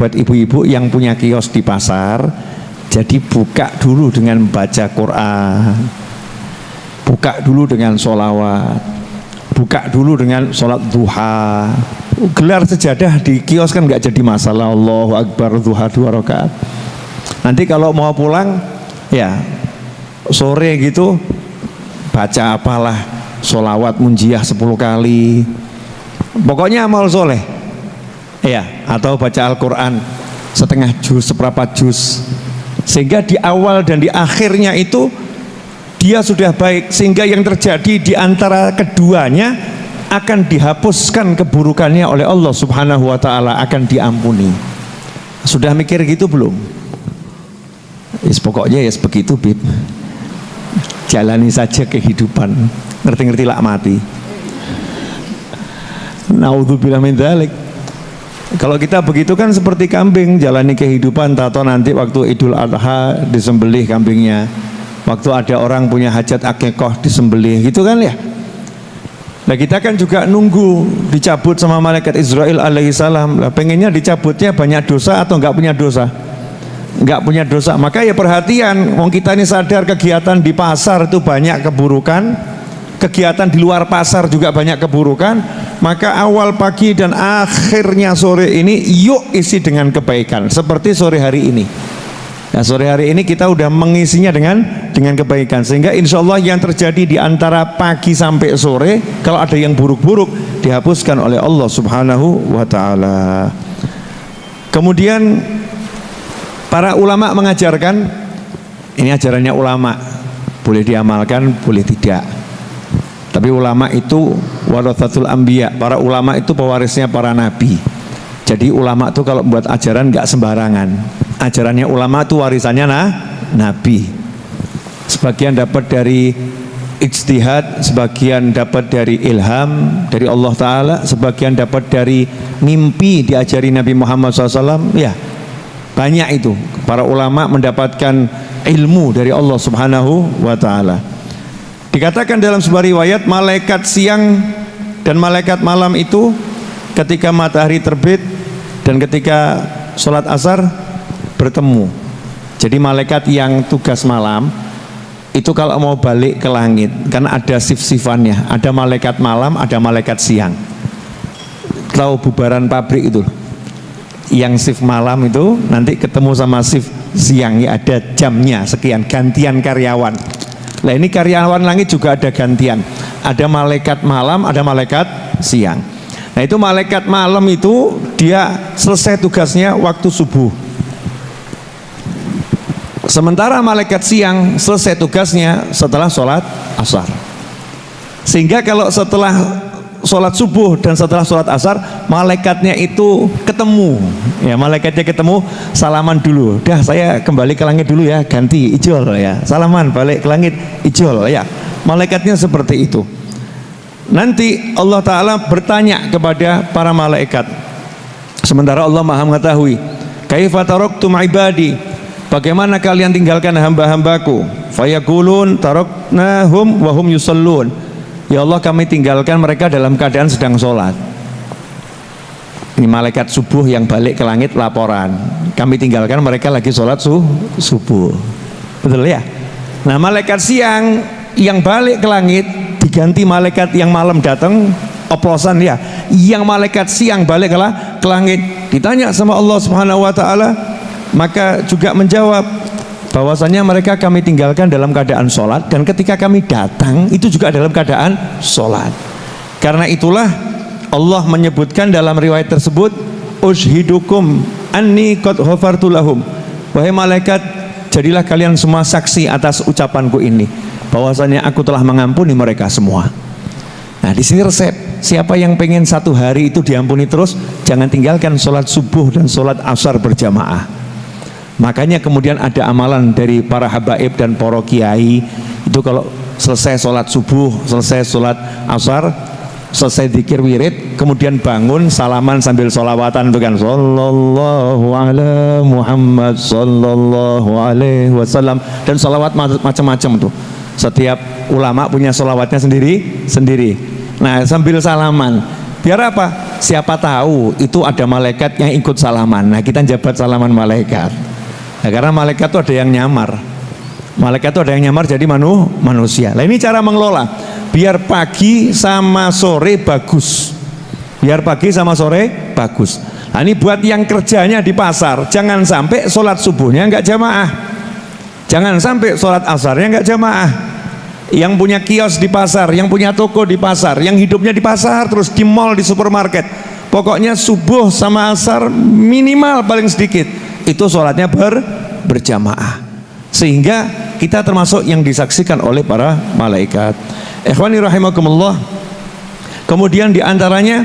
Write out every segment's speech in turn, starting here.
buat ibu-ibu yang punya kios di pasar, jadi buka dulu dengan baca Quran, buka dulu dengan sholawat, buka dulu dengan sholat duha. Gelar sejadah di kios kan nggak jadi masalah. Allahu Akbar duha 2 rakaat. Nanti kalau mau pulang ya sore gitu baca apalah, sholawat munjiah 10 kali, pokoknya amal soleh ya, atau baca Al-Quran setengah juz, seperempat juz, sehingga di awal dan di akhirnya itu dia sudah baik, sehingga yang terjadi di antara keduanya akan dihapuskan keburukannya oleh Allah Subhanahu wa ta'ala, akan diampuni. Sudah mikir gitu belum? Yes, pokoknya ya yes, begitu Bib, jalani saja kehidupan, ngerti-ngerti lak mati. Naudzubillah min dzalik. Kalau kita begitu kan seperti kambing, jalani kehidupan, tato nanti waktu Idul Adha disembelih kambingnya, waktu ada orang punya hajat akikoh disembelih, gitu kan ya. Nah kita kan juga nunggu dicabut sama malaikat Israel alaihissalam. Lah pengennya dicabutnya banyak dosa atau enggak punya dosa? Enggak punya dosa. Maka ya perhatian, wong kita ini sadar kegiatan di pasar itu banyak keburukan, kegiatan di luar pasar juga banyak keburukan. Maka awal pagi dan akhirnya sore ini yuk isi dengan kebaikan, seperti sore hari ini. Nah, sore hari ini kita udah mengisinya dengan kebaikan, sehingga insya Allah yang terjadi di antara pagi sampai sore, kalau ada yang buruk-buruk dihapuskan oleh Allah Subhanahu wa ta'ala. Kemudian para ulama mengajarkan, ini ajarannya ulama, boleh diamalkan, boleh tidak. Tapi ulama itu warathatul anbiya, para ulama itu pewarisnya para nabi. Jadi ulama itu kalau buat ajaran nggak sembarangan. Ajarannya ulama itu warisannya nabi. Sebagian dapat dari ijtihad, sebagian dapat dari ilham dari Allah Ta'ala, sebagian dapat dari mimpi diajari Nabi Muhammad SAW. Ya, banyak itu. Para ulama mendapatkan ilmu dari Allah Subhanahu wa Ta'ala. Dikatakan dalam sebuah riwayat, malaikat siang dan malaikat malam itu ketika matahari terbit dan ketika sholat asar bertemu. Jadi malaikat yang tugas malam itu kalau mau balik ke langit, karena ada shift-shiftannya, ada malaikat malam, ada malaikat siang. Tahu bubaran pabrik itu, yang shift malam itu nanti ketemu sama shift siang, ya ada jamnya sekian, gantian karyawan. Nah ini karyawan langit juga ada gantian, ada malaikat malam, ada malaikat siang. Nah itu malaikat malam itu dia selesai tugasnya waktu subuh, sementara malaikat siang selesai tugasnya setelah sholat asar. Sehingga kalau setelah sholat subuh dan setelah sholat asar, malaikatnya itu ketemu, ya malaikatnya ketemu, salaman dulu, dah saya kembali ke langit dulu ya, ganti ijol ya, salaman balik ke langit ijol ya, malaikatnya seperti itu. Nanti Allah Ta'ala bertanya kepada para malaikat, sementara Allah maha mengetahui, kaifa taraktum ibadi, bagaimana kalian tinggalkan hamba-hambaku? Fayaqulun taraknahum wa hum yusallun, ya Allah kami tinggalkan mereka dalam keadaan sedang sholat. Ini malaikat subuh yang balik ke langit laporan, kami tinggalkan mereka lagi sholat subuh. Betul ya? Nah malaikat siang yang balik ke langit diganti malaikat yang malam datang, oplosan ya. Yang malaikat siang balik ke langit ditanya sama Allah Subhanahu wa ta'ala, maka juga menjawab bahwasanya mereka kami tinggalkan dalam keadaan sholat, dan ketika kami datang itu juga dalam keadaan sholat. Karena itulah Allah menyebutkan dalam riwayat tersebut, ushidukum anni qad ghafartu lahum, wahai malaikat jadilah kalian semua saksi atas ucapanku ini, bahwasanya aku telah mengampuni mereka semua. Nah di sini resep, siapa yang pengen satu hari itu diampuni terus, jangan tinggalkan sholat subuh dan sholat asar berjamaah. Makanya kemudian ada amalan dari para habaib dan para kiai itu, kalau selesai sholat subuh, selesai sholat asar, selesai zikir wirid, kemudian bangun salaman sambil sholawatan itu kan, sallallahu ala Muhammad sallallahu alaihi wasallam, dan sholawat macam-macam tuh. Setiap ulama punya sholawatnya sendiri. Nah sambil salaman, Biar apa? Siapa tahu itu ada malaikat yang ikut salaman. Nah, kita jabat salaman malaikat. Nah, karena malaikat itu ada yang nyamar. Malaikat itu ada yang nyamar jadi manusia. Nah, ini cara mengelola. Biar pagi sama sore bagus. Biar pagi sama sore bagus. Nah, ini buat yang kerjanya di pasar, jangan sampai sholat subuhnya nggak jamaah. Jangan sampai sholat asarnya nggak jamaah. Yang punya kios di pasar, yang punya toko di pasar, yang hidupnya di pasar terus di mall, di supermarket, pokoknya subuh sama asar minimal paling sedikit itu sholatnya berjamaah, sehingga kita termasuk yang disaksikan oleh para malaikat. Ikhwani rahimakumullah. Kemudian diantaranya,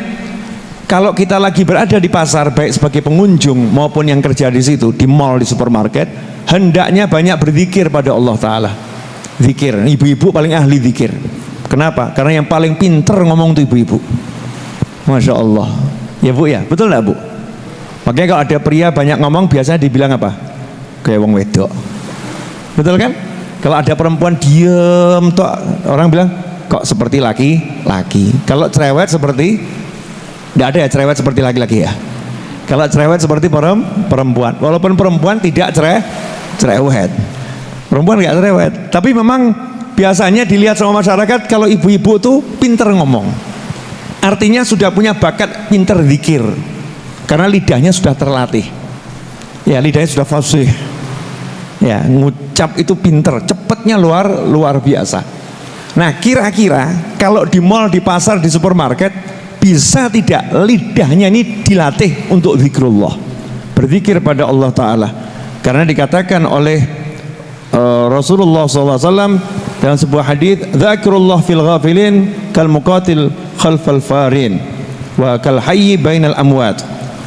kalau kita lagi berada di pasar, baik sebagai pengunjung maupun yang kerja di situ, di mall, di supermarket, hendaknya banyak berzikir pada Allah Ta'ala. Zikir, ibu-ibu paling ahli zikir. Kenapa? Karena yang paling pinter ngomong itu ibu-ibu. Masya Allah. Ya Bu ya, betul nggak Bu? Makanya kalau ada pria banyak ngomong biasanya dibilang apa? Kayak wong wedok. Betul kan? Kalau ada perempuan diem toh, orang bilang kok seperti laki-laki. Kalau cerewet seperti, tidak ada ya cerewet seperti laki-laki ya. Kalau cerewet seperti perempuan. Walaupun perempuan tidak cerewet. Perempuan nggak cerewet, tapi memang biasanya dilihat sama masyarakat kalau ibu-ibu tuh pinter ngomong. Artinya sudah punya bakat pinter zikir, karena lidahnya sudah terlatih. Ya, lidahnya sudah fasih. Ya, ngucap itu pinter, cepatnya luar biasa. Nah, kira-kira kalau di mall, di pasar, di supermarket, bisa tidak lidahnya ini dilatih untuk zikrullah, berzikir pada Allah Ta'ala? Karena dikatakan oleh Rasulullah SAW dalam sebuah hadis, "Dzakirullah fil ghafilin kal muqatil khalfal farin wa kal hayy bainal amwat."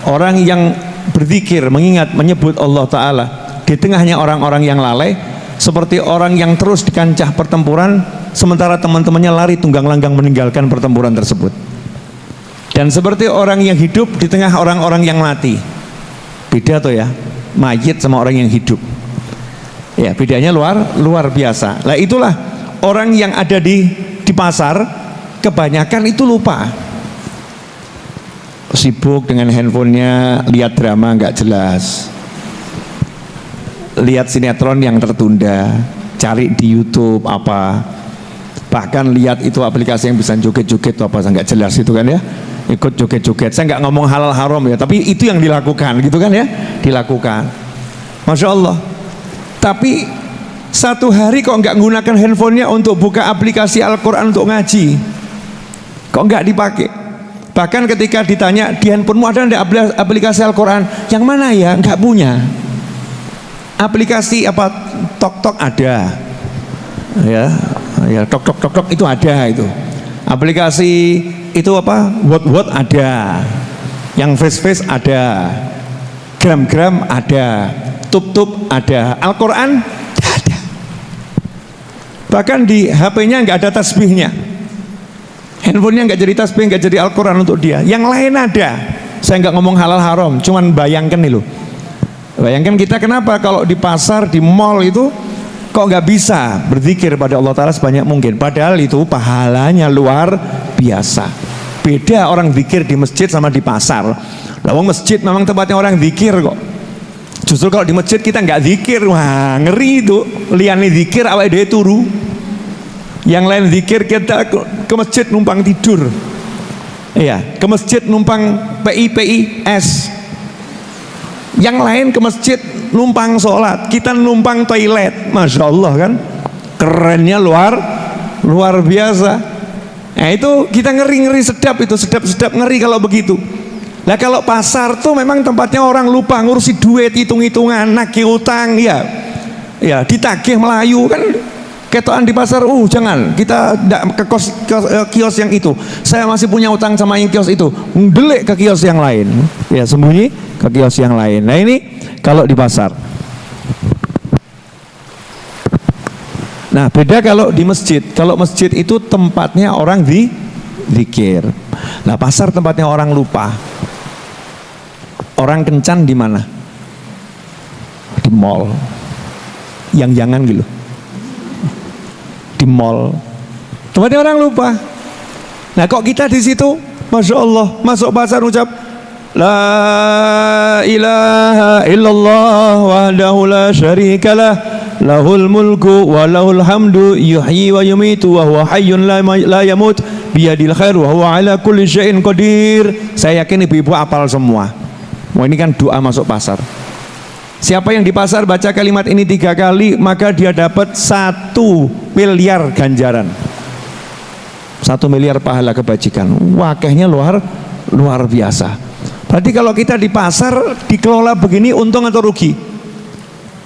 Orang yang berzikir, mengingat, menyebut Allah Ta'ala di tengahnya orang-orang yang lalai, seperti orang yang terus di kancah pertempuran sementara teman-temannya lari tunggang langgang meninggalkan pertempuran tersebut. Dan seperti orang yang hidup di tengah orang-orang yang mati. Beda tuh ya, mayit sama orang yang hidup. Ya, bedanya luar biasa. Lah itulah orang yang ada di pasar kebanyakan itu lupa. Sibuk dengan handphonenya, lihat drama nggak jelas. Lihat sinetron yang tertunda, cari di YouTube apa. Bahkan lihat itu aplikasi yang bisa joget-joget itu apa nggak jelas itu kan ya. Ikut joget-joget. Saya nggak ngomong halal haram ya, tapi itu yang dilakukan gitu kan ya, dilakukan. Masya Allah. Tapi satu hari kok nggak menggunakan handphonenya untuk buka aplikasi Al-Quran untuk ngaji, kok nggak dipakai? Bahkan ketika ditanya di handphonemu ada nggak aplikasi Al-Quran, yang mana ya? Nggak punya. Aplikasi apa? Tok ada, ya tok itu ada itu. Aplikasi itu apa? Word ada, yang face ada, gram ada, tub ada, Al-Quran ada. Bahkan di HP-nya nggak ada tasbihnya, handphonenya nggak jadi tasbih, nggak jadi Al-Quran untuk dia. Yang lain ada. Saya nggak ngomong halal haram, cuman bayangkan nih loh. Bayangkan kita kenapa kalau di pasar, di mall itu kok nggak bisa berzikir pada Allah Ta'ala sebanyak mungkin. Padahal itu pahalanya luar biasa. Beda orang zikir di masjid sama di pasar. Lawang masjid memang tempatnya orang zikir kok. Justru kalau di masjid kita nggak zikir, wah ngeri itu. Liane zikir awake dhewe turu. Yang lain zikir kita ke masjid numpang tidur. Iya, ke masjid numpang PIS. Yang lain ke masjid numpang sholat, kita numpang toilet. Masya Allah kan, kerennya luar biasa. Nah itu kita ngeri sedap itu, sedap ngeri kalau begitu. Nah kalau pasar tuh memang tempatnya orang lupa ngurusi duit, hitung-hitungan, nagih utang, ya ditagih Melayu kan. Ketoan di pasar, jangan kita tidak ke kios yang itu. Saya masih punya utang sama yang kios itu. Delik ke kios yang lain, ya sembunyi ke kios yang lain. Nah ini kalau di pasar. Nah beda kalau di masjid. Kalau masjid itu tempatnya orang zikir. Nah pasar tempatnya orang lupa. Orang kencan di mana? Di mall. Yang jangan gitu. Di mall. Tempatnya orang lupa. Nah kok kita di situ Masya Allah, masuk pasar ucap La ilaha illallah wahdahu la syarikalah lahul mulku wa lahul hamdu yuhyi wa yumitu wa huwa hayyun la yamut biyadil khair wa huwa ala kulli syai'in qadir. Saya yakin ibu-ibu apal semua. Wah, ini kan doa masuk pasar. Siapa yang di pasar baca kalimat ini 3 kali, maka dia dapat 1 miliar ganjaran, 1 miliar pahala kebajikan. Wakehnya luar biasa. Berarti kalau kita di pasar dikelola begini, untung atau rugi?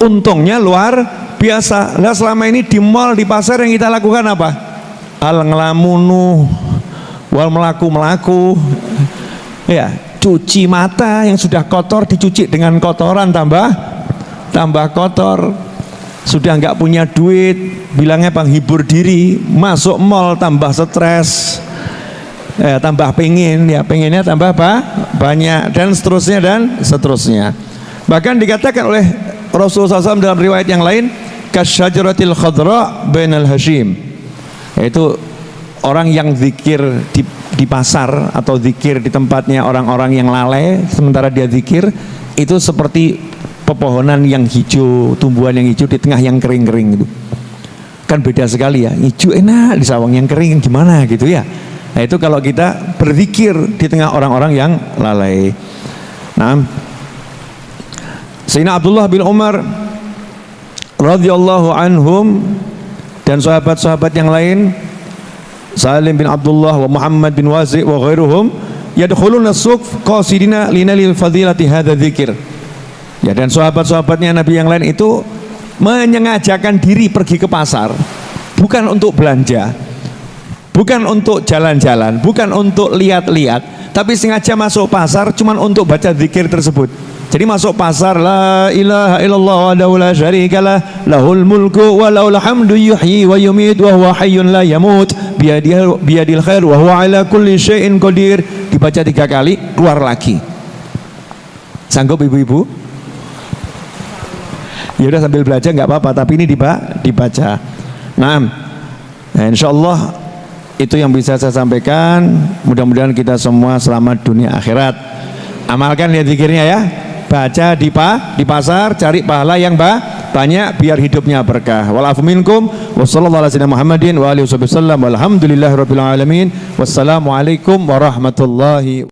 Untungnya luar biasa. Lah selama ini di mall, di pasar yang kita lakukan apa? Al ngelamunu, wal melaku, ya, cuci mata yang sudah kotor dicuci dengan kotoran tambah kotor. Sudah nggak punya duit, bilangnya penghibur diri, masuk mall tambah stres. Tambah pengennya tambah banyak, dan seterusnya. Bahkan dikatakan oleh Rasulullah SAW dalam riwayat yang lain, kasyajaratil khadra bainal hashim, yaitu orang yang zikir di pasar atau zikir di tempatnya orang-orang yang lalai, sementara dia zikir, itu seperti pepohonan yang hijau, tumbuhan yang hijau di tengah yang kering-kering itu. Kan beda sekali ya, hijau enak, di sawang yang kering gimana gitu ya. Nah itu kalau kita berzikir di tengah orang-orang yang lalai. Nah, Sayyidina Abdullah bin Umar radhiyallahu anhum dan sahabat-sahabat yang lain, Salim bin Abdullah wa Muhammad bin Wazi' wa ghairuhum, yadkhuluna as-suq qasidina linalil fadilati hadza dzikir. Ya, dan sahabat-sahabatnya Nabi yang lain itu menyengajakan diri pergi ke pasar bukan untuk belanja, bukan untuk jalan-jalan, bukan untuk lihat-lihat, tapi sengaja masuk pasar cuman untuk baca zikir tersebut. Jadi masuk pasar, la ilaha illallah wahdahu la syarikalah lahul mulku wa lahul hamdu yuhyi wa yumiit wa huwa hayyun la yamut biyadil khair wa huwa ala kulli syai'in qadir. Dibaca 3 kali, keluar lagi. Sanggup ibu-ibu? Ya udah sambil belajar nggak apa-apa, tapi ini dibaca. Nah, insyaallah itu yang bisa saya sampaikan. Mudah-mudahan kita semua selamat dunia akhirat. Amalkan ya zikirnya ya. Baca di pasar, cari pahala yang banyak biar hidupnya berkah. Wal afu minkum wa sallallahu alaihi Muhammadin wa alihi wasallam walhamdulillahirabbil alamin. Wassalamualaikum warahmatullahi